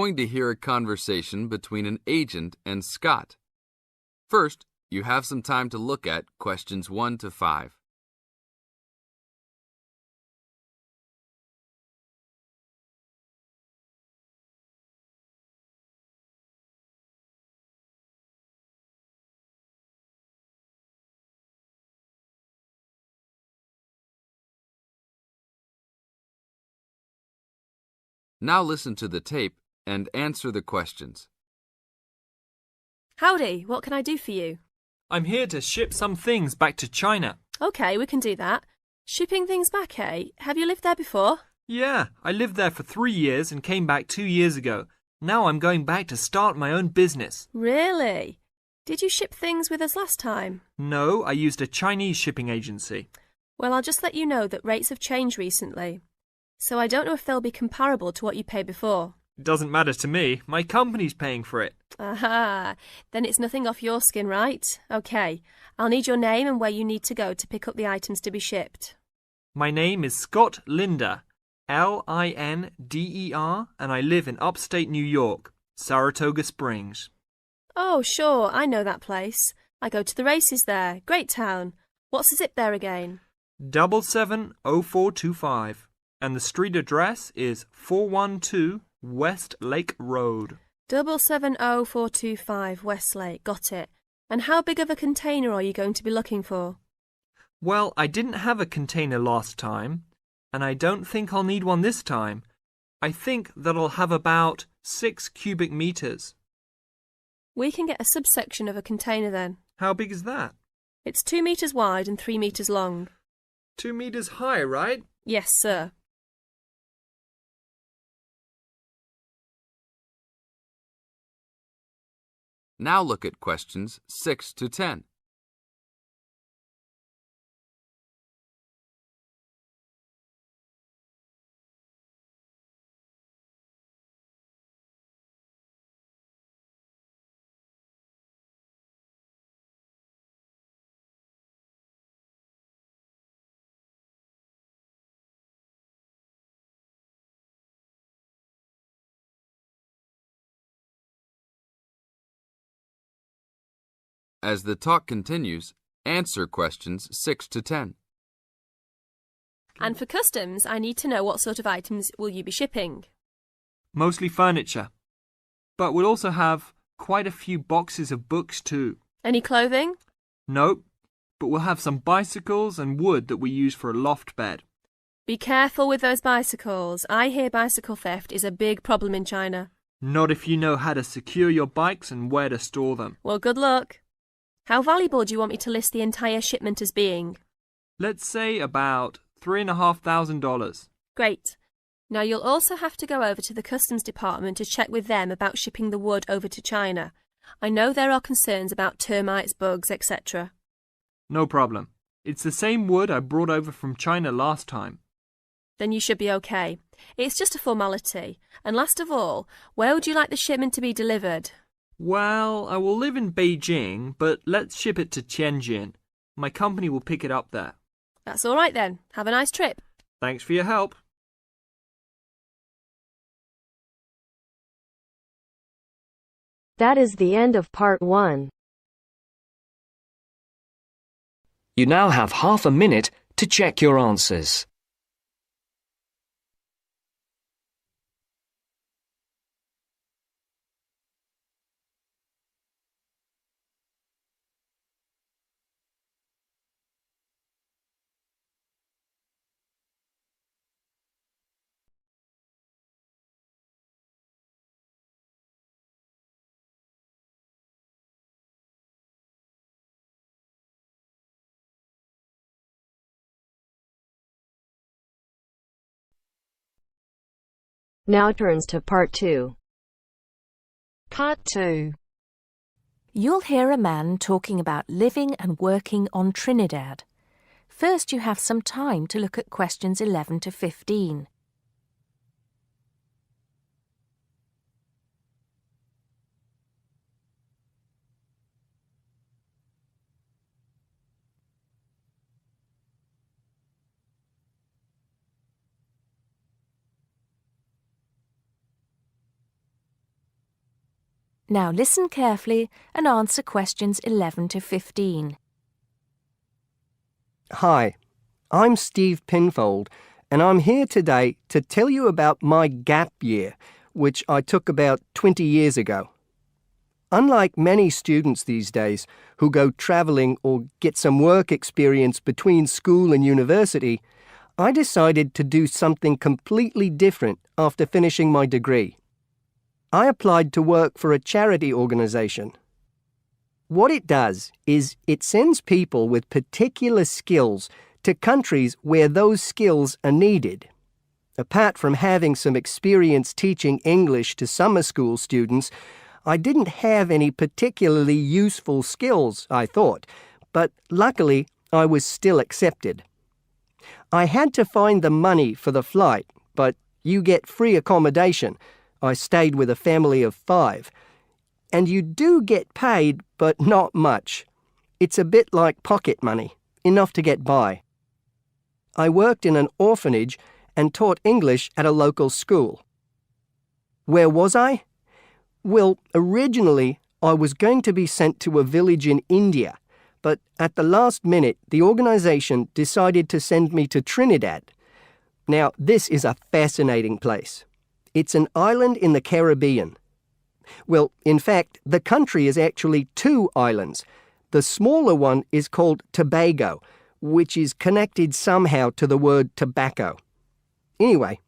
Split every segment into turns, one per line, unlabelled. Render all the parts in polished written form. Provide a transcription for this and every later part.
going to hear a conversation between an agent and Scott. First, you have some time to look at questions 1 to 5. Now listen to the tape and answer the questions.
Howdy, what can I do for you?
I'm here to ship some things back to China.
Okay, we can do that. Shipping things back, eh? Have you lived there before?
Yeah, I lived there for 3 years and came back 2 years ago. Now I'm going back to start my own business.
Really? Did you ship things with us last time?
No, I used a Chinese shipping agency.
Well, I'll just let you know that rates have changed recently. So I don't know if they'll be comparable to what you paid before.
It doesn't matter to me. My company's paying for it.
Aha, then it's nothing off your skin, right? Okay, I'll need your name and where you need to go to pick up the items to be shipped.
My name is Scott Linder, Linder, and I live in upstate New York, Saratoga Springs.
Oh, sure, I know that place. I go to the races there. Great town. What's the zip there again?
770425. And the street address is 412 West Lake Road.
770425 Westlake, got it. And how big of a container are you going to be looking for?
Well, I didn't have a container last time, and I don't think I'll need one this time. I think that I'll have about 6 cubic meters.
We can get a subsection of a container then.
How big is that?
It's 2 meters wide and 3 meters long.
2 meters high, right?
Yes, sir.
Now look at questions 6 to 10. As the talk continues, answer questions 6 to 10.
And for customs, I need to know what sort of items will you be shipping?
Mostly furniture. But we'll also have quite a few boxes of books too.
Any clothing?
Nope, but we'll have some bicycles and wood that we use for a loft bed.
Be careful with those bicycles. I hear bicycle theft is a big problem in China.
Not if you know how to secure your bikes and where to store them.
Well, good luck. How valuable do you want me to list the entire shipment as being?
Let's say about $3,500.
Great. Now you'll also have to go over to the customs department to check with them about shipping the wood over to China. I know there are concerns about termites, bugs, etc.
No problem. It's the same wood I brought over from China last time.
Then you should be okay. It's just a formality. And last of all, where would you like the shipment to be delivered?
Well, I will live in Beijing, but let's ship it to Tianjin. My company will pick it up there.
That's all right then. Have a nice trip.
Thanks for your help.
That is the end of part 1.
You now have half a minute to check your answers.
Now turns to part 2.
Part 2.
You'll hear a man talking about living and working on Trinidad. First, you have some time to look at questions 11 to 15. Now listen carefully and answer questions 11 to 15.
Hi, I'm Steve Pinfold, and I'm here today to tell you about my gap year, which I took about 20 years ago. Unlike many students these days who go travelling or get some work experience between school and university, I decided to do something completely different after finishing my degree. I applied to work for a charity organisation. What it does is it sends people with particular skills to countries where those skills are needed. Apart from having some experience teaching English to summer school students, I didn't have any particularly useful skills, I thought, but luckily I was still accepted. I had to find the money for the flight, but you get free accommodation. I stayed with a family of 5. And you do get paid, but not much. It's a bit like pocket money, enough to get by. I worked in an orphanage and taught English at a local school. Where was I? Well, originally I was going to be sent to a village in India, but at the last minute the organisation decided to send me to Trinidad. Now, this is a fascinating place. It's an island in the Caribbean. Well, in fact, the country is actually 2 islands. The smaller one is called Tobago, which is connected somehow to the word tobacco. Anyway,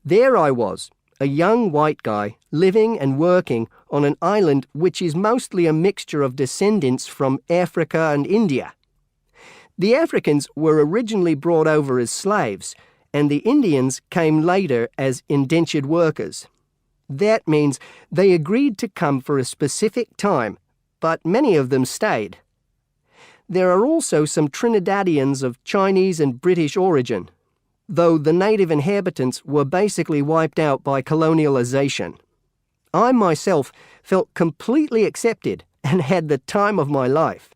there I was, a young white guy living and working on an island which is mostly a mixture of descendants from Africa and India. The Africans were originally brought over as slaves, and the Indians came later as indentured workers. That means they agreed to come for a specific time, but many of them stayed. There are also some Trinidadians of Chinese and British origin, though the native inhabitants were basically wiped out by colonialization. I myself felt completely accepted and had the time of my life.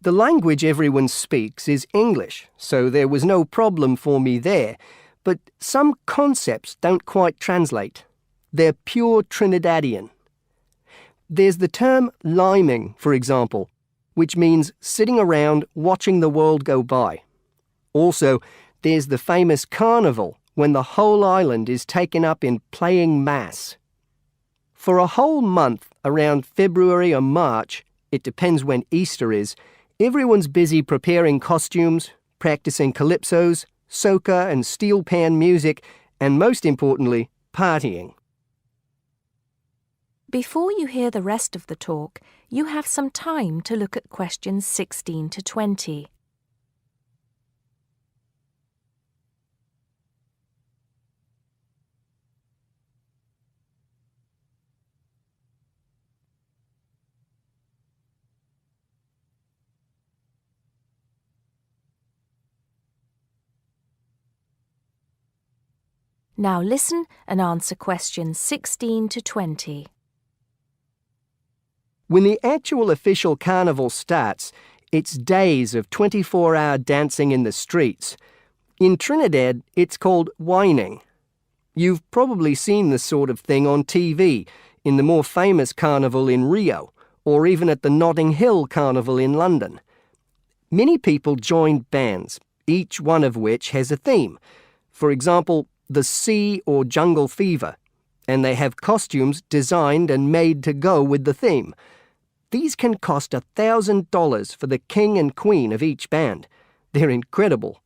The language everyone speaks is English, so there was no problem for me there, but some concepts don't quite translate. They're pure Trinidadian. There's the term liming, for example, which means sitting around watching the world go by. Also, there's the famous carnival, when the whole island is taken up in playing mass. For a whole month, around February or March, it depends when Easter is, everyone's busy preparing costumes, practicing calypsos, soca and steel pan music, and most importantly, partying.
Before you hear the rest of the talk, you have some time to look at questions 16 to 20. Now listen and answer questions 16 to 20.
When the actual official carnival starts, it's days of 24-hour dancing in the streets. In Trinidad, it's called whining. You've probably seen this sort of thing on TV, in the more famous carnival in Rio, or even at the Notting Hill Carnival in London. Many people join bands, each one of which has a theme. For example, the Sea or Jungle Fever, and they have costumes designed and made to go with the theme. These can cost $1,000 for the king and queen of each band. They're incredible.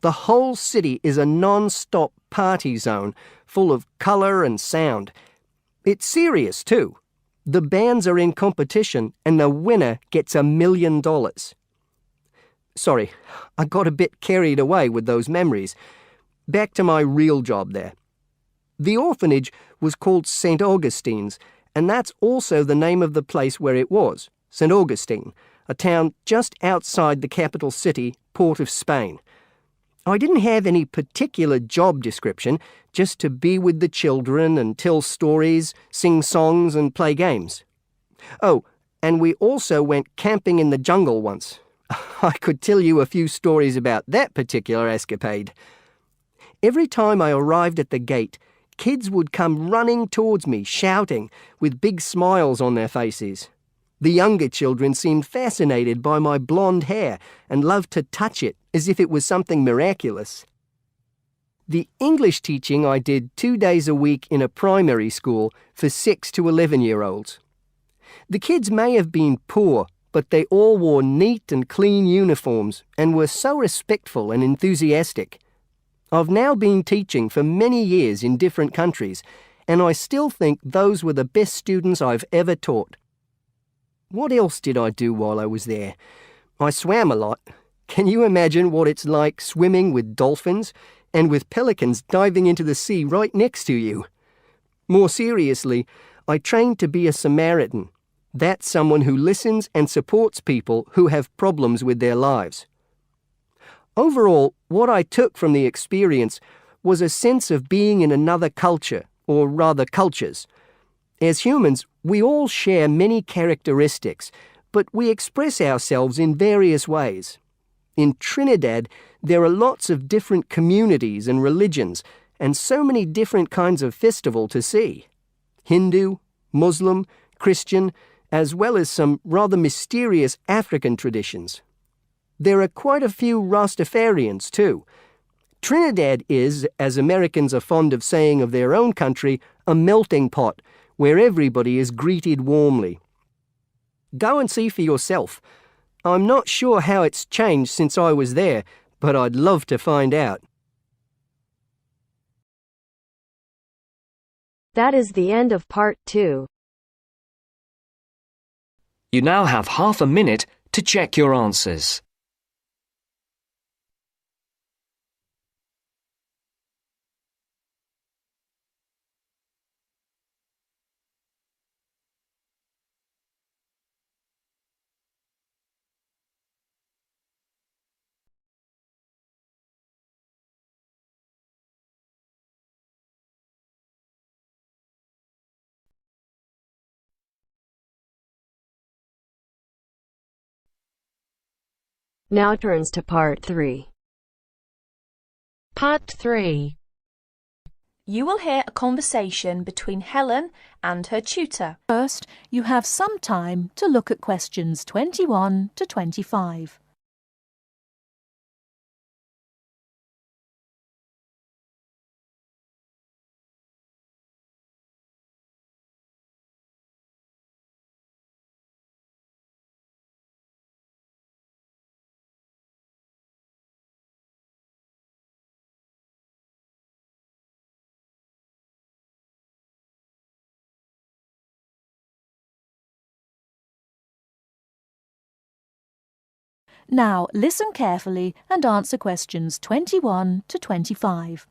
The whole city is a non-stop party zone, full of colour and sound. It's serious too. The bands are in competition and the winner gets $1 million. Sorry, I got a bit carried away with those memories. Back to my real job there. The orphanage was called St. Augustine's, and that's also the name of the place where it was, St. Augustine, a town just outside the capital city, Port of Spain. I didn't have any particular job description, just to be with the children and tell stories, sing songs and play games. Oh, and we also went camping in the jungle once. I could tell you a few stories about that particular escapade. Every time I arrived at the gate, kids would come running towards me, shouting, with big smiles on their faces. The younger children seemed fascinated by my blonde hair and loved to touch it as if it was something miraculous. The English teaching I did 2 days a week in a primary school for 6 to 11-year-olds. The kids may have been poor, but they all wore neat and clean uniforms and were so respectful and enthusiastic. I've now been teaching for many years in different countries, and I still think those were the best students I've ever taught. What else did I do while I was there? I swam a lot. Can you imagine what it's like swimming with dolphins and with pelicans diving into the sea right next to you? More seriously, I trained to be a Samaritan. That's someone who listens and supports people who have problems with their lives. Overall, what I took from the experience was a sense of being in another culture, or rather cultures. As humans, we all share many characteristics, but we express ourselves in various ways. In Trinidad, there are lots of different communities and religions, and so many different kinds of festival to see. Hindu, Muslim, Christian, as well as some rather mysterious African traditions. There are quite a few Rastafarians too. Trinidad is, as Americans are fond of saying of their own country, a melting pot where everybody is greeted warmly. Go and see for yourself. I'm not sure how it's changed since I was there, but I'd love to find out.
That is the end of part 2.
You now have half a minute to check your answers.
Now turns to part 3.
Part 3.
You will hear a conversation between Helen and her tutor.
First, you have some time to look at questions 21 to 25. Now listen carefully and answer questions 21 to 25.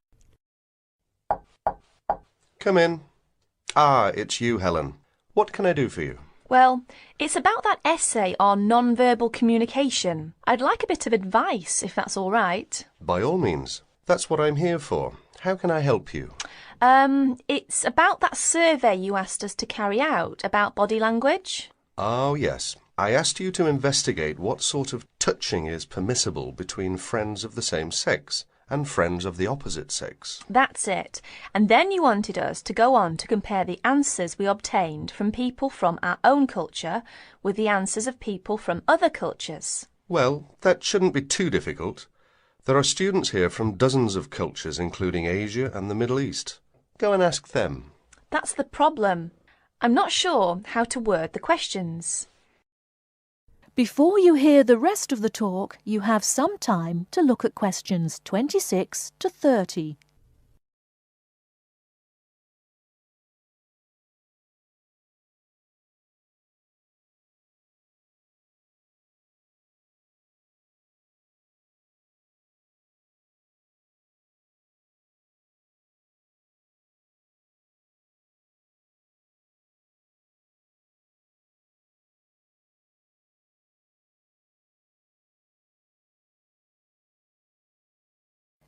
Come in. It's you, Helen. What can I do for you?
Well, it's about that essay on non-verbal communication. I'd like a bit of advice, if that's all right.
By all means. That's what I'm here for. How can I help you?
It's about that survey you asked us to carry out about body language.
Oh, yes. I asked you to investigate what sort of touching is permissible between friends of the same sex and friends of the opposite sex.
That's it. And then you wanted us to go on to compare the answers we obtained from people from our own culture with the answers of people from other cultures.
Well, that shouldn't be too difficult. There are students here from dozens of cultures, including Asia and the Middle East. Go and ask them.
That's the problem. I'm not sure how to word the questions.
Before you hear the rest of the talk, you have some time to look at questions 26 to 30.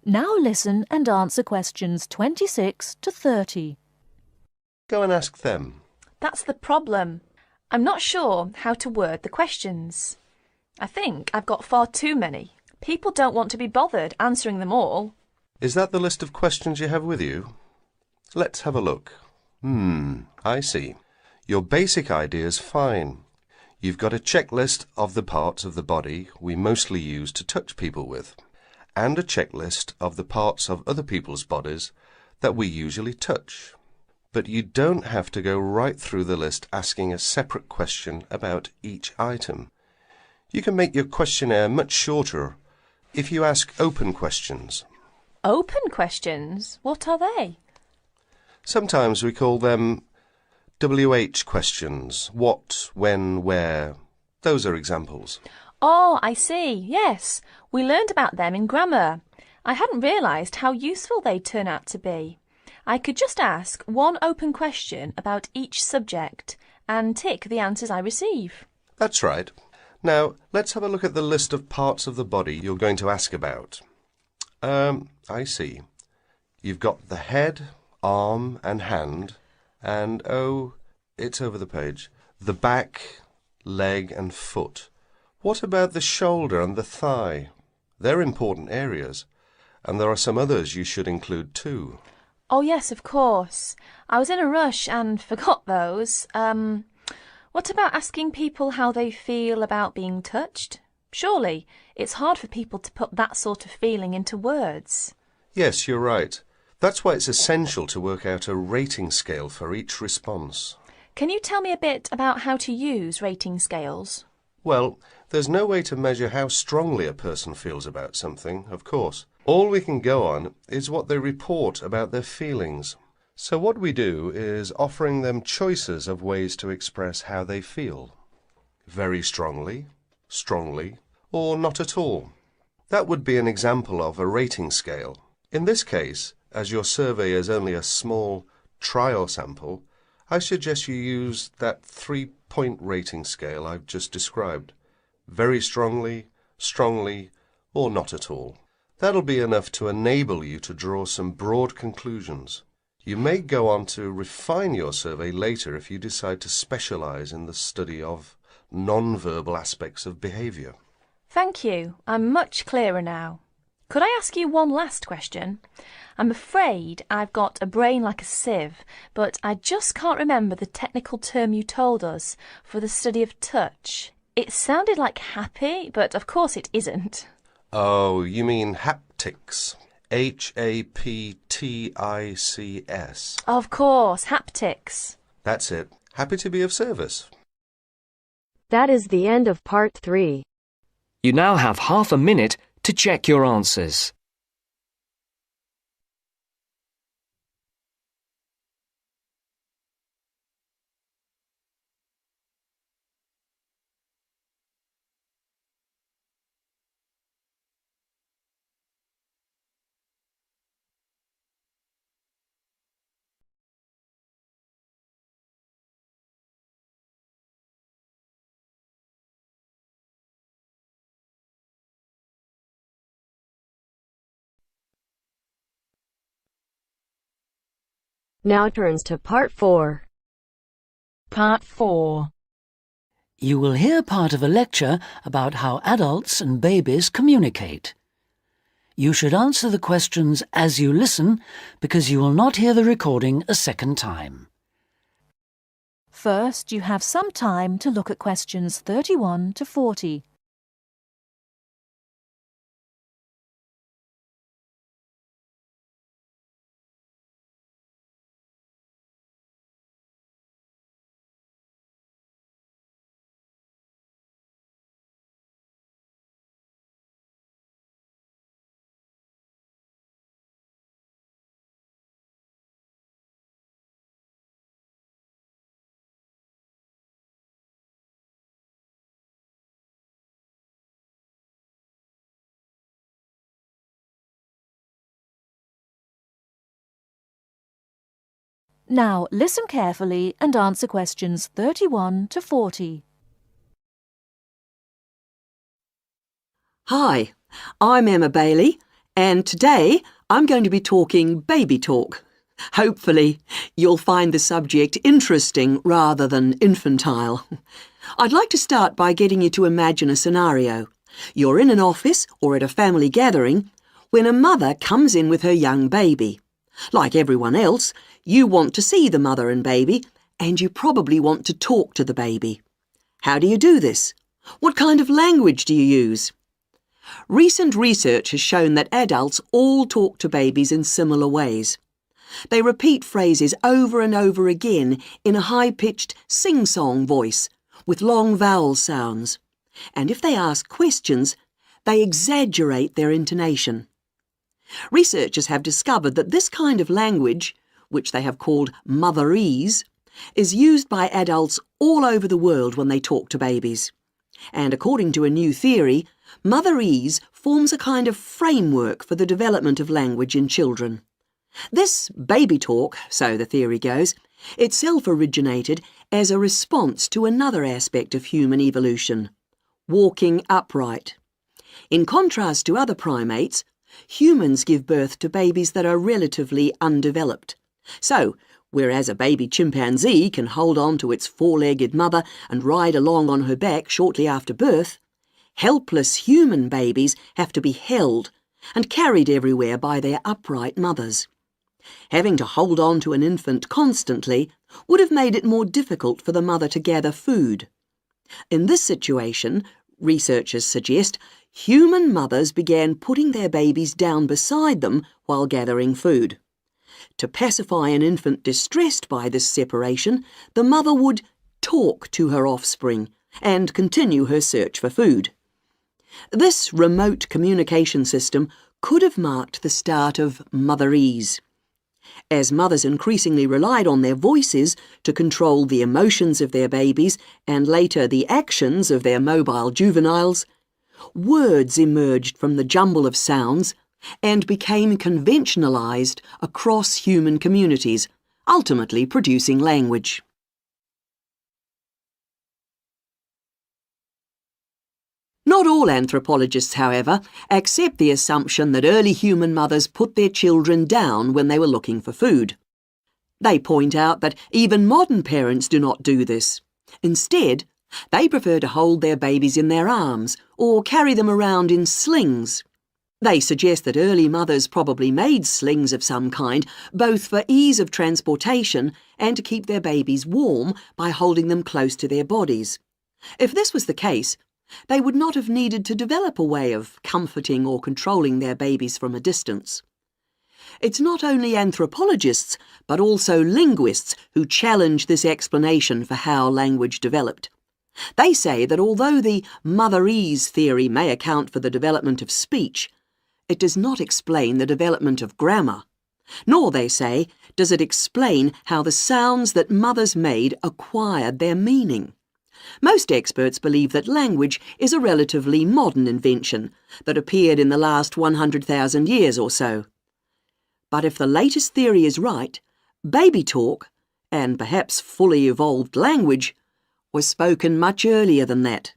Now listen and answer questions 26 to 30.
Go and ask them.
That's the problem. I'm not sure how to word the questions. I think I've got far too many. People don't want to be bothered answering them all.
Is that the list of questions you have with you? Let's have a look. I see. Your basic idea is fine. You've got a checklist of the parts of the body we mostly use to touch people with, and a checklist of the parts of other people's bodies that we usually touch. But you don't have to go right through the list asking a separate question about each item. You can make your questionnaire much shorter if you ask open questions.
Open questions? What are they?
Sometimes we call them WH questions. What, when, where. Those are examples.
Oh, I see. Yes, we learned about them in grammar. I hadn't realised how useful they'd turn out to be. I could just ask one open question about each subject and tick the answers I receive.
That's right. Now, let's have a look at the list of parts of the body you're going to ask about. I see. You've got the head, arm and hand, and, it's over the page, the back, leg and foot. What about the shoulder and the thigh? They're important areas, and there are some others you should include too.
Oh, yes, of course. I was in a rush and forgot those. What about asking people how they feel about being touched? Surely it's hard for people to put that sort of feeling into words.
Yes, you're right. That's why it's essential to work out a rating scale for each response.
Can you tell me a bit about how to use rating scales?
Well, there's no way to measure how strongly a person feels about something, of course. All we can go on is what they report about their feelings. So what we do is offering them choices of ways to express how they feel. Very strongly, strongly, or not at all. That would be an example of a rating scale. In this case, as your survey is only a small trial sample, I suggest you use that 3-point rating scale I've just described. Very strongly, strongly, or not at all. That'll be enough to enable you to draw some broad conclusions. You may go on to refine your survey later if you decide to specialise in the study of non-verbal aspects of behaviour.
Thank you. I'm much clearer now. Could I ask you one last question? I'm afraid I've got a brain like a sieve, but I just can't remember the technical term you told us for the study of touch. It sounded like happy, but of course it isn't.
Oh, you mean haptics. Haptics.
Of course, haptics.
That's it. Happy to be of service.
That is the end of part 3.
You now have half a minute to check your answers.
Now turns to part 4.
Part 4.
You will hear part of a lecture about how adults and babies communicate. You should answer the questions as you listen because you will not hear the recording a second time.
First, you have some time to look at questions 31 to 40. Now listen carefully and answer questions 31 to 40.
Hi, I'm Emma Bailey, and today I'm going to be talking baby talk. Hopefully, you'll find the subject interesting rather than infantile. I'd like to start by getting you to imagine a scenario. You're in an office or at a family gathering when a mother comes in with her young baby. Like everyone else, You want to see the mother and baby, and you probably want to talk to the baby. How do you do this? What kind of language do you use? Recent research has shown that adults all talk to babies in similar ways. They repeat phrases over and over again in a high-pitched sing-song voice with long vowel sounds. And if they ask questions, they exaggerate their intonation. Researchers have discovered that this kind of language, which they have called motherese, is used by adults all over the world when they talk to babies. And according to a new theory, motherese forms a kind of framework for the development of language in children. This baby talk, so the theory goes, itself originated as a response to another aspect of human evolution, walking upright. In contrast to other primates, humans give birth to babies that are relatively undeveloped. So, whereas a baby chimpanzee can hold on to its four-legged mother and ride along on her back shortly after birth, helpless human babies have to be held and carried everywhere by their upright mothers. Having to hold on to an infant constantly would have made it more difficult for the mother to gather food. In this situation, researchers suggest, human mothers began putting their babies down beside them while gathering food. To pacify an infant distressed by this separation, the mother would talk to her offspring and continue her search for food. This remote communication system could have marked the start of motherese. As mothers increasingly relied on their voices to control the emotions of their babies and later the actions of their mobile juveniles, words emerged from the jumble of sounds and became conventionalized across human communities, ultimately producing language. Not all anthropologists, however, accept the assumption that early human mothers put their children down when they were looking for food. They point out that even modern parents do not do this. Instead, they prefer to hold their babies in their arms or carry them around in slings. They suggest that early mothers probably made slings of some kind, both for ease of transportation and to keep their babies warm by holding them close to their bodies. If this was the case, they would not have needed to develop a way of comforting or controlling their babies from a distance. It's not only anthropologists, but also linguists who challenge this explanation for how language developed. They say that although the motherese theory may account for the development of speech, it does not explain the development of grammar. Nor, they say, does it explain how the sounds that mothers made acquired their meaning. Most experts believe that language is a relatively modern invention that appeared in the last 100,000 years or so. But if the latest theory is right, baby talk, and perhaps fully evolved language, was spoken much earlier than that.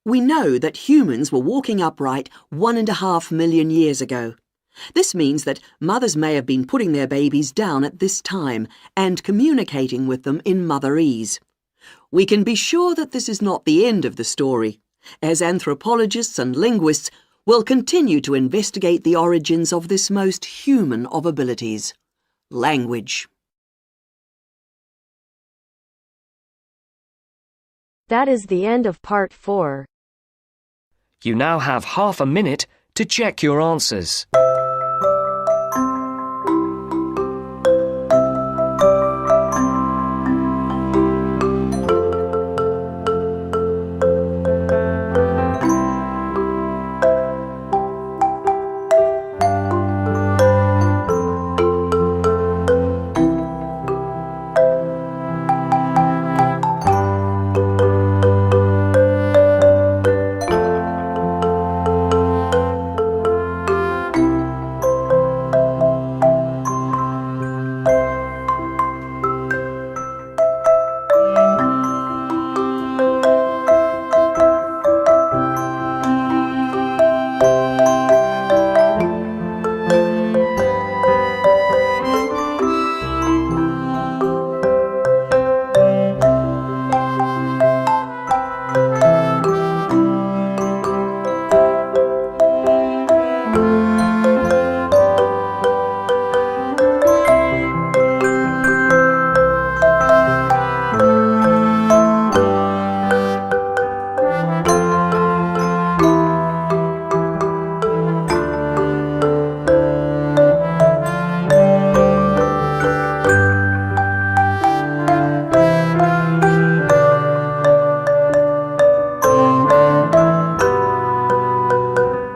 We know that humans were walking upright 1.5 million years ago. This means that mothers may have been putting their babies down at this time and communicating with them in motherese. We can be sure that this is not the end of the story, as anthropologists and linguists will continue to investigate the origins of this most human of abilities, language.
That is the end of part 4.
You now have half a minute to check your answers.